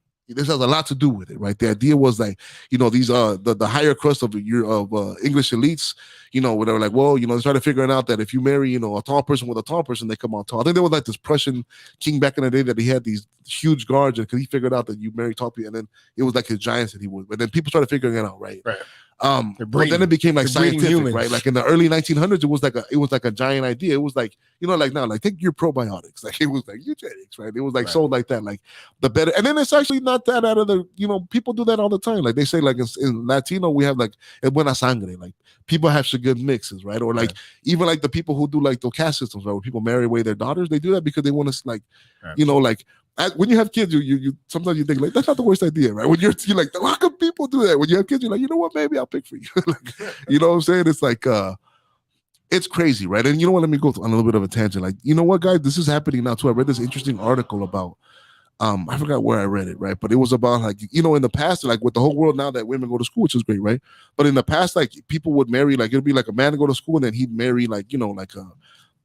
S1: to do with it, right? The idea was like, these the higher crust of English elites, where they were like, well, they started figuring out that if you marry, a tall person with a tall person, they come out tall. I think there was like this Prussian king back in the day that he had these huge guards, and because he figured out that you marry tall people, and then it was like his giants that he would. But then people started figuring it out, right? But then it became like scientific, right? Like in the early 1900s, it was like a giant idea. It was like, like now, like take your probiotics, like it was like eugenics, right? It was like sold like that, like the better. And then it's actually not that out of the, people do that all the time. Like they say, like in Latino, we have like el buena sangre, like people have some good mixes, right? Or like even like the people who do like the caste systems, right? Where people marry away their daughters, they do that because they want to like, like when you have kids, you sometimes you think like that's not the worst idea, right? When you're like, how come people do that? When you have kids, you're like, you know what, maybe I'll pick for you. Like, you know what I'm saying? It's like it's crazy, right? And you know what? Let me go on a little bit of a tangent. Like, you know what, guys, this is happening now too. I read this interesting article about I forgot where I read it, right? But it was about like, you know, in the past, like with the whole world now that women go to school, which is great, right? But in the past, like people would marry, like it'd be like a man to go to school and then he'd marry like, you know, like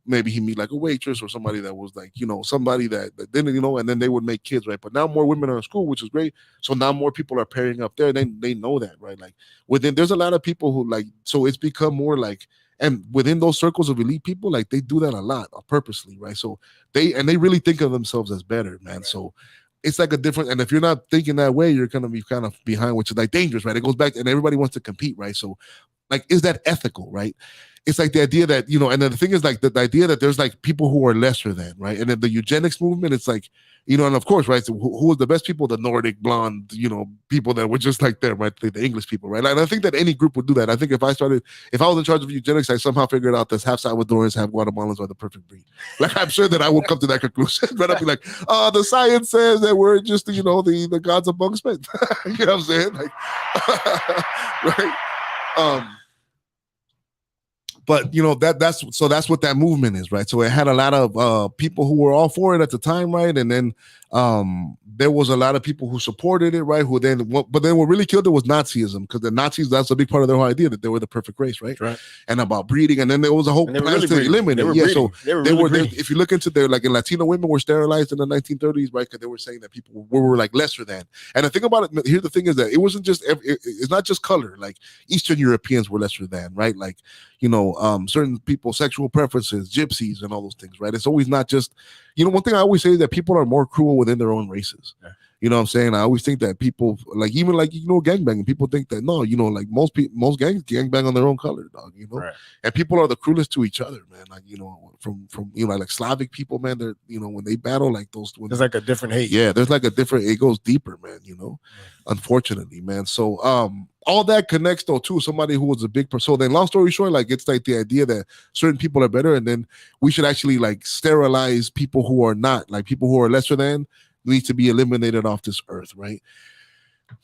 S1: maybe he'd meet like a waitress or somebody that was like, you know, somebody that didn't, you know, and then they would make kids, right? But now more women are in school, which is great. So now more people are pairing up there. They know that, right? Like within, there's a lot of people who like, so it's become more like, and within those circles of elite people, like they do that a lot purposely, right? So they really think of themselves as better, man. Right. So it's like a different, and if you're not thinking that way, you're gonna be kind of behind, which is like dangerous, right? It goes back, and everybody wants to compete, right? So like, is that ethical, right? It's like the idea that, you know, and then the thing is like the idea that there's like people who are lesser than, right? And then the eugenics movement, it's like, you know, and of course, right? So who was the best people? The Nordic blonde, you know, people that were just like them, right? The English people, right? And I think that any group would do that. I think if I was in charge of eugenics, I somehow figured out that half Salvadorans, half Guatemalans are the perfect breed. Like, I'm sure that I would come to that conclusion, but I'd be like, the science says that we're just, you know, the gods amongst men. You know what I'm saying? Like, right? But you know that's what that movement is, right? So it had a lot of people who were all for it at the time, right? And then there was a lot of people who supported it, right? But then what really killed it was Nazism, because the Nazis, that's a big part of their whole idea that they were the perfect race, right? Right. And about breeding, and then there was a whole plan to eliminate. Yeah, so if you look into their, like, in Latino women were sterilized in the 1930s, right? Because they were saying that people were like lesser than. And the thing about it, here's the thing is that it wasn't just it's not just color. Like Eastern Europeans were lesser than, right? Like, you know, certain people's sexual preferences, gypsies, and all those things, right? It's always not just, you know, one thing I always say is that people are more cruel within their own races. Yeah. You know what I'm saying? I always think that people, like, even like, you know, gangbanging, people think that, no, you know, like most gangs gangbang on their own color, dog, you know? Right. And people are the cruelest to each other, man. Like, you know, from you know, like Slavic people, man, they're, you know, when they battle, like there's like a different hate. Yeah, there's like a different, it goes deeper, man, you know, unfortunately, man. So, all that connects though to somebody who was a big person. So then, long story short, like it's like the idea that certain people are better, and then we should actually like sterilize people who are not, like people who are lesser than, need to be eliminated off this earth, right?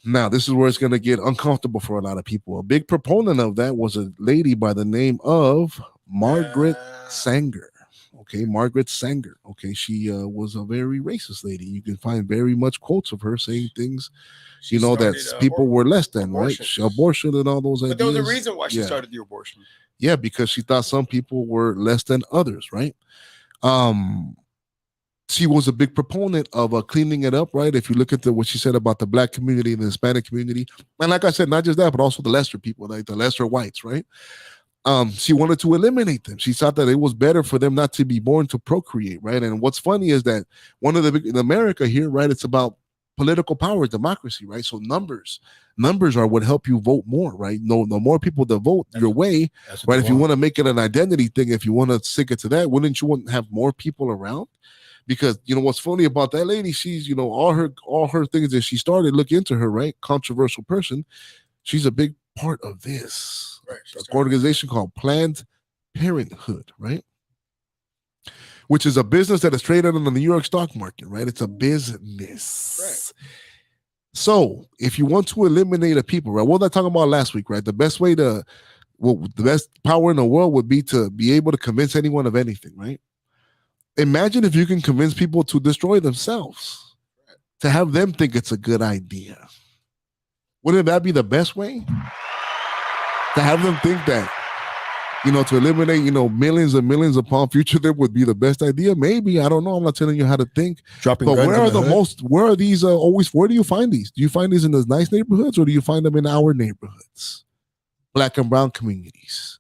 S1: Now, this is where it's going to get uncomfortable for a lot of people. A big proponent of that was a lady by the name of Margaret Sanger. Okay, Margaret Sanger. Okay, she was a very racist lady. You can find very much quotes of her saying things, you know, that people were less than, right? Abortion and all those ideas.
S2: But there was a reason why she started the abortion.
S1: Yeah, because she thought some people were less than others, right? She was a big proponent of cleaning it up, right? If you look at what she said about the Black community and the Hispanic community, and like I said, not just that, but also the lesser people, like the lesser whites, right? She wanted to eliminate them. She thought that it was better for them not to be born to procreate, right? And what's funny is that one of the big, in America here, right, it's about political power, democracy, right? So numbers are what help you vote more, right? No more people that vote your way, right? If you want to make it an identity thing, if you want to stick it to that, wouldn't you want to have more people around? Because, you know, what's funny about that lady, she's, you know, all her things that she started, look into her, right? Controversial person. She's a big part of this. Right. An organization called Planned Parenthood, right? Which is a business that is traded on the New York stock market, right? It's a business. Right. So if you want to eliminate a people, right? What was I talking about last week, right? The best power in the world would be to be able to convince anyone of anything, right? Imagine if you can convince people to destroy themselves, to have them think it's a good idea. Wouldn't that be the best way? To have them think that, you know, to eliminate, you know, millions and millions upon future them would be the best idea. Maybe, I don't know. I'm not telling you how to think. But where are these where do you find these? Do you find these in those nice neighborhoods, or do you find them in our neighborhoods? Black and brown communities.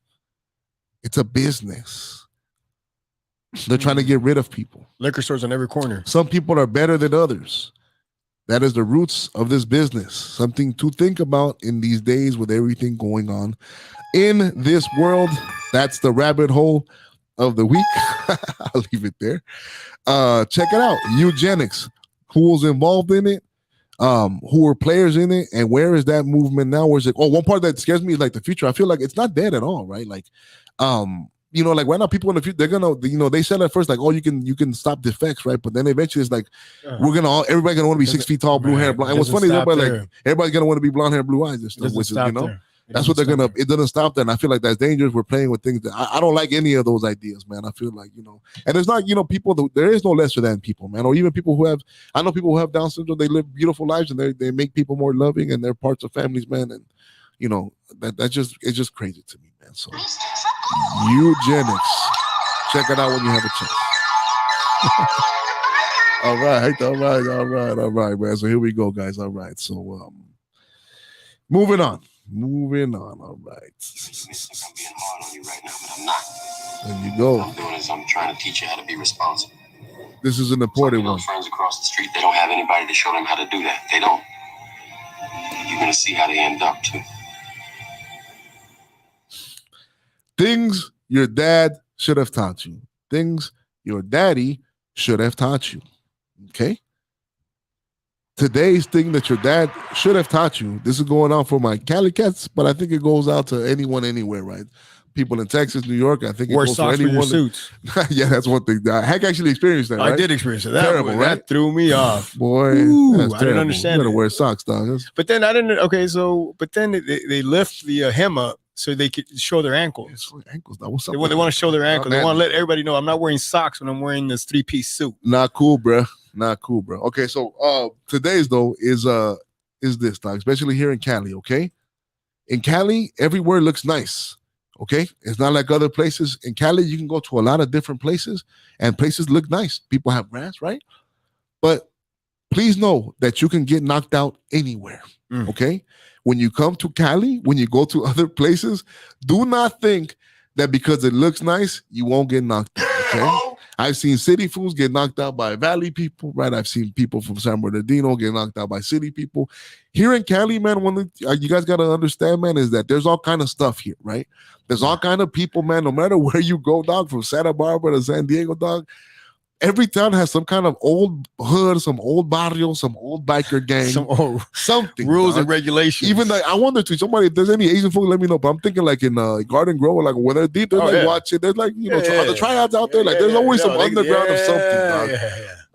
S1: It's a business. They're trying to get rid of people.
S2: Liquor stores on every corner.
S1: Some people are better than others. That is the roots of this business. Something to think about in these days with everything going on in this world. That's the rabbit hole of the week. I'll leave it there. Check it out. Eugenics. Who was involved in it? Who were players in it? And where is that movement now? Where's it? Oh, one part that scares me is like the future. I feel like it's not dead at all, right? Like, you know, like right now, people in the future, they're gonna, you know, they said at first like, oh, you can stop defects, right? But then eventually it's like everybody's gonna want to be 6 feet tall, blue hair, blonde. And what's funny is everybody's gonna want to be blonde hair, blue eyes and stuff, which is, you know, that's what they're gonna. It doesn't stop that. And I feel like that's dangerous. We're playing with things that I don't like any of those ideas, man. I feel like, you know, and there's not, you know, there is no lesser than people, man, or even people who have. I know people who have Down syndrome. They live beautiful lives and they make people more loving and they're parts of families, man. And you know it's just crazy to me, man. So eugenics, check it out when you have a chance. All right, man. So here we go, guys. All right, so moving on. All right.
S17: I'm being hard on you right now, but I'm not.
S1: There you go.
S17: What I'm doing is I'm trying to teach you how to be responsible.
S1: This is an important one.
S17: Friends across the street, they don't have anybody to show them how to do that. They don't. You're gonna see how they end up too.
S1: Things your dad should have taught you. Things your daddy should have taught you. Okay? Today's thing that your dad should have taught you. This is going on for my Cali cats, but I think it goes out to anyone, anywhere, right? People in Texas, New York. I think it
S2: wear
S1: goes
S2: socks
S1: for anyone.
S2: with your suits.
S1: Yeah, that's one thing. Heck actually experienced that. Right?
S2: I did experience it. That
S1: terrible, right?
S2: That threw me off.
S1: Boy,
S2: Ooh, I didn't understand.
S1: You gotta wear socks, dog.
S2: But then I didn't. Okay, so but then they lift the hem up so they could show their ankles.
S1: Ankles. What's up?
S2: They want to show their ankles. They want to let everybody know I'm not wearing socks when I'm wearing this 3-piece suit.
S1: Not cool, bro. Not cool, bro. Okay, so today's though is this, dog, especially here in Cali. Okay, in Cali, everywhere looks nice. Okay, it's not like other places. In Cali, you can go to a lot of different places, and places look nice. People have grass, right? But please know that you can get knocked out anywhere. Okay, when you come to Cali, when you go to other places, do not think that because it looks nice, you won't get knocked out. Okay. I've seen city fools get knocked out by valley people, right? I've seen people from San Bernardino get knocked out by city people. Here in Cali, man, you guys got to understand, man, is that there's all kind of stuff here, right? There's all kind of people, man, no matter where you go, dog, from Santa Barbara to San Diego, dog. Every town has some kind of old hood, some old barrio, some old biker gang, something
S2: rules
S1: dog.
S2: And regulations.
S1: Even like I wonder to somebody if there's any Asian folk, let me know. But I'm thinking like in Garden Grove, like when they're deep, they're watching. There's like the tryouts out there. Like there's always some underground of something. Dog.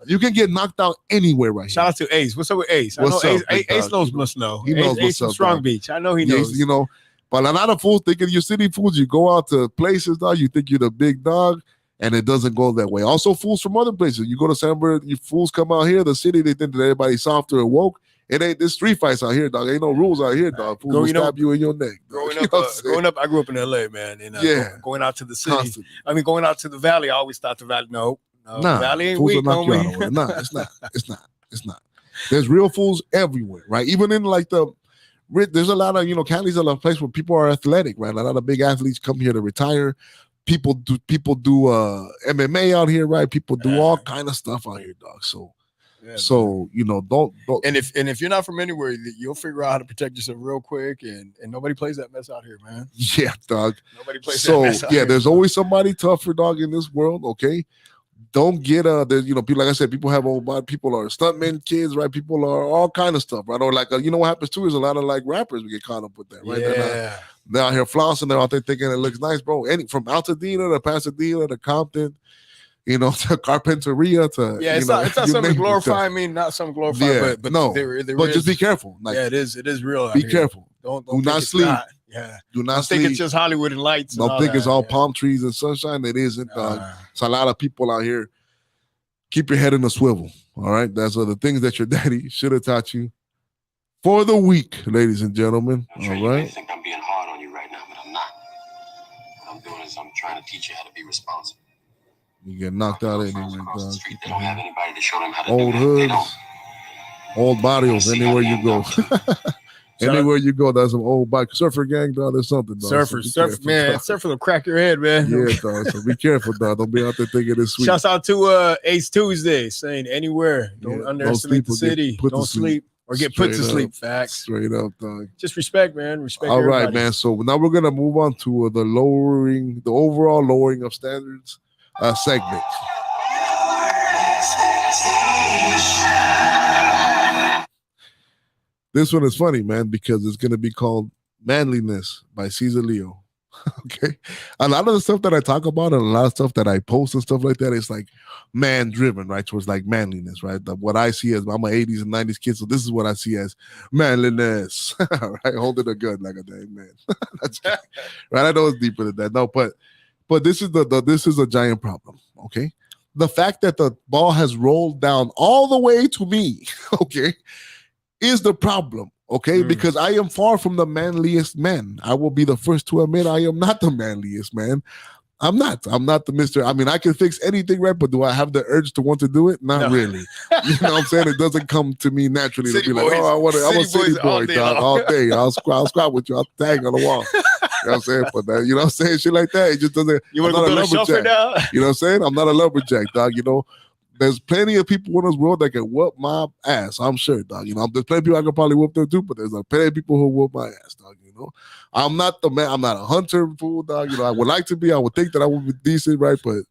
S1: You can get knocked out anywhere right
S2: Shout out to Ace. What's up with Ace?
S1: What's
S2: I know
S1: up,
S2: Ace knows must know.
S1: He knows
S2: Ace
S1: what's up.
S2: Strong
S1: dog.
S2: Beach. I know he knows.
S1: You know, but a lot of fools thinking you're city fools. You go out to places, dog. You think you're the big dog. And it doesn't go that way. Also, fools from other places. You go to San Bernardino, you fools come out here, the city, they think that everybody's softer and woke. It ain't this street fights out here, dog. Ain't no rules out here, dog. Fools will stab you in your neck.
S2: Growing up, I grew up in LA, man. And going out to the city.
S1: Constantly.
S2: I mean, going out to the valley, I always thought the valley, no, the valley ain't
S1: fools
S2: weak,
S1: will knock you out
S2: homie.
S1: of it. Nah, it's not. There's real fools everywhere, right? Even in like there's a lot of, Cali's a place where people are athletic, right? A lot of big athletes come here to retire. People do MMA out here, right? People do all kind of stuff out here, dog. So don't.
S2: And if you're not from anywhere, you'll figure out how to protect yourself real quick. And nobody plays that mess out here, man.
S1: Yeah, dog.
S2: Nobody plays that mess out here.
S1: There's always somebody tougher, dog, in this world. Okay, don't get there's people, like I said, people have old body. People are stuntmen, kids, right? People are all kind of stuff, right? Or like what happens too is a lot of like rappers we get caught up with that, right?
S2: Yeah.
S1: They're out here flossing. They're out there thinking it looks nice, bro. From Altadena to Pasadena to Compton, to Carpinteria to
S2: it's not something glorifying. I mean, not something glorifying, but no. There
S1: but just be careful.
S2: Like, it is real.
S1: Be careful.
S2: Don't
S1: do not sleep. Do not
S2: sleep. Think it's just Hollywood and lights.
S1: Don't think it's all palm trees and sunshine. It isn't. It's a lot of people out here. Keep your head in a swivel. All right, that's the things that your daddy should have taught you for the week, ladies and gentlemen.
S17: I'm sure
S1: all
S17: you
S1: right.
S17: may think I'm being hard on you right now, but I'm not. What I'm doing is I'm trying to teach you how to be responsible.
S1: You get knocked out anyway,
S17: across the
S1: dog.
S17: street, they don't have anybody to show them how to
S1: Old
S17: do that. They
S1: hoods,
S17: don't.
S1: old barrios, anywhere you go. Anywhere you go, there's some old bike surfer gang, dog. There's something, dog.
S2: Surfer will crack your head, man.
S1: Yeah, dog. So be careful, dog. Don't be out there thinking it's sweet.
S2: Shouts out to Ace Tuesday saying anywhere. Don't underestimate the city. Don't sleep or get put to sleep. Facts.
S1: Straight up, dog.
S2: Just respect, man. Respect.
S1: All
S2: everybody.
S1: right, man. So now we're gonna move on to the overall lowering of standards segment. This one is funny, man, because it's going to be called Manliness by Czaleo. Okay, a lot of the stuff that I talk about and a lot of stuff that I post and stuff like that, it's like man driven, right? Towards like manliness, right? What I see as I'm an 80s and 90s kid, so this is what I see as manliness, right? Holding a gun like a damn man. That's right. I know it's deeper than that. No, but this is this is a giant problem. Okay, the fact that the ball has rolled down all the way to me, okay, is the problem. Okay, because I am far from the manliest man. I will be the first to admit I am not the manliest man. I'm not the Mr. I mean, I can fix anything, right? But do I have the urge to want to do it? Not really. You know what I'm saying? It doesn't come to me naturally to be like, oh, I'm a city boy, dog, all day. I'll squat with you. I'll tag on the wall. You know what I'm saying? But you know what I'm saying? Shit like that. It just doesn't.
S2: You want to build a shelter now?
S1: You know what I'm saying? I'm not a lumberjack, dog. You know, there's plenty of people in this world that can whoop my ass. I'm sure, dog. You know, there's plenty of people I can probably whoop them too, but there's plenty of people who whoop my ass, dog. You know, I'm not the man. I'm not a hunter, fool, dog. You know, I would like to be. I would think that I would be decent, right? But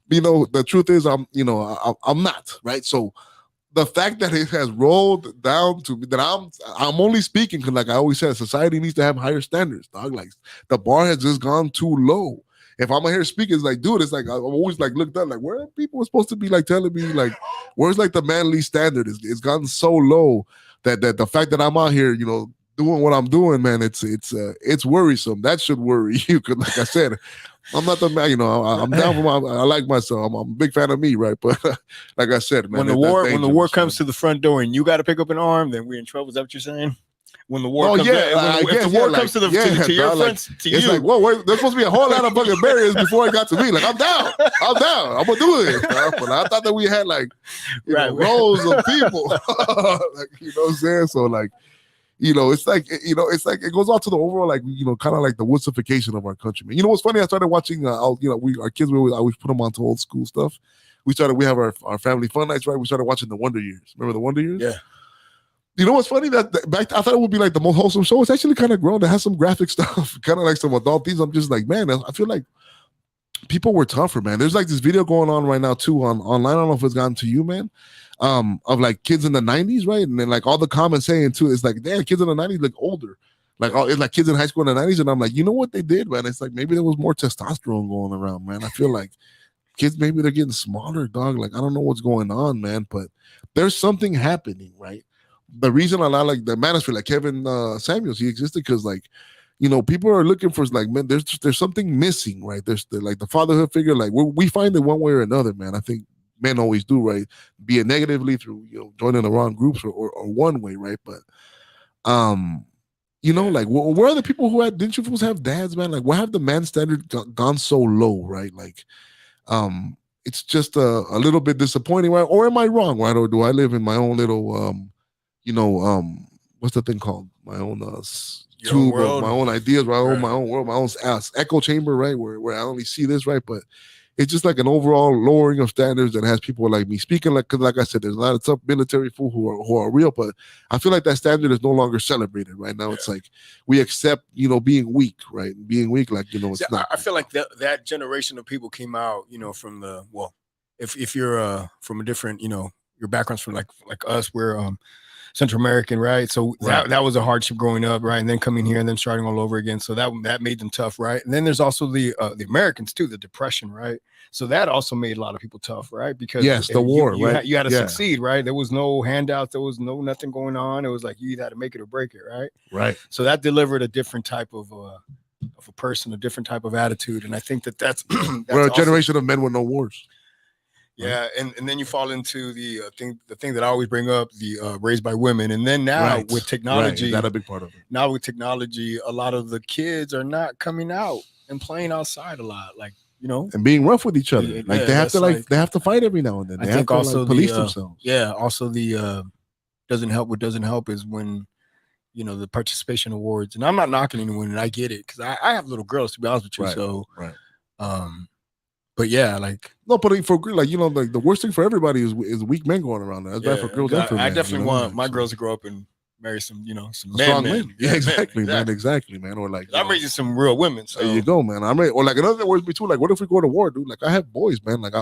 S1: you know, the truth is, I'm not, right? So the fact that it has rolled down to me, that I'm only speaking because, like I always said, society needs to have higher standards, dog. Like the bar has just gone too low. If I'm here speaking, it's like, dude, it's like I'm always like looked up, like where are people supposed to be like telling me like where's like the manly standard? It's gotten so low that the fact that I'm out here, you know, doing what I'm doing, man, it's worrisome. That should worry you, because like I said, I'm not the man. You know, I'm down for I like myself. I'm a big fan of me, right? But like I said, man,
S2: when the war comes to the front door and you got to pick up an arm, then we're in trouble. Is that what you're saying? When the war comes, if the war comes to your friends, to you,
S1: it's like, whoa, there's supposed to be a whole lot of fucking barriers before it got to me. Like, I'm down, I'm gonna do it. But I thought that we had like rows of people, like, you know what I'm saying? So like, you know, it's like it goes out to the overall, like, you know, kind of like the woodsification of our country, man. You know what's funny? I started watching, our kids, we always put them onto old school stuff. We have our family fun nights, right? We started watching the Wonder Years. Remember the Wonder Years?
S2: Yeah.
S1: You know what's funny? That back I thought it would be like the most wholesome show. It's actually kind of grown. It has some graphic stuff, kind of like some adult things. I'm just like, man, I feel like people were tougher, man. There's like this video going on right now too online. I don't know if it's gotten to you, man. Of like kids in the 90s, right? And then like all the comments saying too, it's like, damn, kids in the 90s look older. Like it's like kids in high school in the 90s, and I'm like, you know what they did, man? It's like maybe there was more testosterone going around, man. I feel like kids, maybe they're getting smaller, dog. Like I don't know what's going on, man, but there's something happening, right? The reason I like the manosphere, like Kevin Samuels, he existed because, like, you know, people are looking for, like, man, there's something missing, right? There's like the fatherhood figure, like we find it one way or another, man. I think men always do, right? Be it negatively through, you know, joining the wrong groups or one way, right? But you know, like where are the people who didn't you supposed to have dads, man? Like, why have the man standard gone so low, right? Like, it's just a little bit disappointing, right? Or am I wrong, right? Or do I live in my own little what's the thing called? My own tube of my own ideas, my own world, my own echo chamber, right? Where I only see this, right? But it's just like an overall lowering of standards that has people like me speaking, like, because like I said, there's a lot of tough military fool who are real, but I feel like that standard is no longer celebrated right now. It's like we accept, you know, being weak, right? Being weak, like, you know, it's not.
S2: I feel like that generation of people came out, you know, from the, well, if you're from a different, you know, your background's from like us, we're Central American, right? So that was a hardship growing up, right? And then coming here and then starting all over again. So that made them tough, right? And then there's also the Americans too, the Depression, right? So that also made a lot of people tough, right? Because
S1: the war,
S2: right? You had to succeed, right? There was no handouts, there was nothing going on. It was like you either had to make it or break it, right?
S1: Right.
S2: So that delivered a different type of a person, a different type of attitude, and I think that's
S1: we're a generation of men with no wars.
S2: Yeah, and then you fall into the thing that I always bring up, the raised by women, and then now with technology,
S1: that's a big part of it.
S2: Now with technology, a lot of the kids are not coming out and playing outside a lot, like, you know,
S1: and being rough with each other. Like they have to they have to fight every now and then. They
S2: I think
S1: have to,
S2: also
S1: police themselves.
S2: Yeah, also the doesn't help. What doesn't help is when, you know, the participation awards, and I'm not knocking anyone, and I get it because I have little girls, to be honest with you. So but yeah, like
S1: no, but for like, you know, like the worst thing for everybody is weak men going around. That's bad for girls.
S2: I definitely want my girls to grow up and marry some, you know, some
S1: strong
S2: men.
S1: Yeah, exactly, man. Exactly, man. Or like
S2: I'm raising some real women. So
S1: there you go, man. Or like another words be too. Like, what if we go to war, dude? Like I have boys, man. Like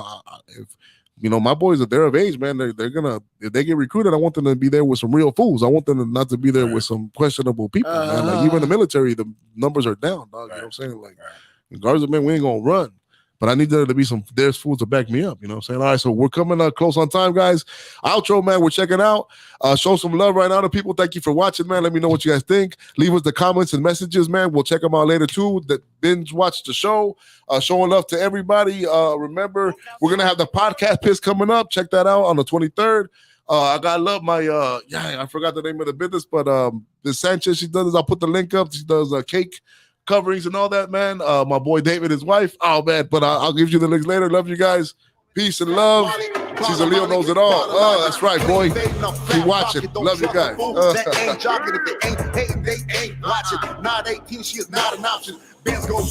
S1: if you know, my boys, they're of age, man. They're gonna, if they get recruited, I want them to be there with some real fools. I want them to not to be there with some questionable people, man. Like even in the military, the numbers are down, dog. You know what I'm saying? Like, regardless of man, we ain't gonna run. But I need there to be there's fools to back me up. You know what I'm saying? All right, so we're coming close on time, guys. Outro, man, we're checking out. Show some love right now to people. Thank you for watching, man. Let me know what you guys think. Leave us the comments and messages, man. We'll check them out later, too. That binge watch the show. Showing love to everybody. Remember, we're going to have the podcast piss coming up. Check that out on the 23rd. I got to love my, I forgot the name of the business, but the Sanchez, she does this. I'll put the link up. She does cake coverings and all that, man. My boy David, his wife. Oh, man. But I'll give you the links later. Love you guys. Peace and love. Czaleo Knows It All. Oh, that's right, boy. Keep watching. Love you guys.
S3: They ain't jogging if they ain't hating, they ain't watching. Not 18, she is not an option. Benz goes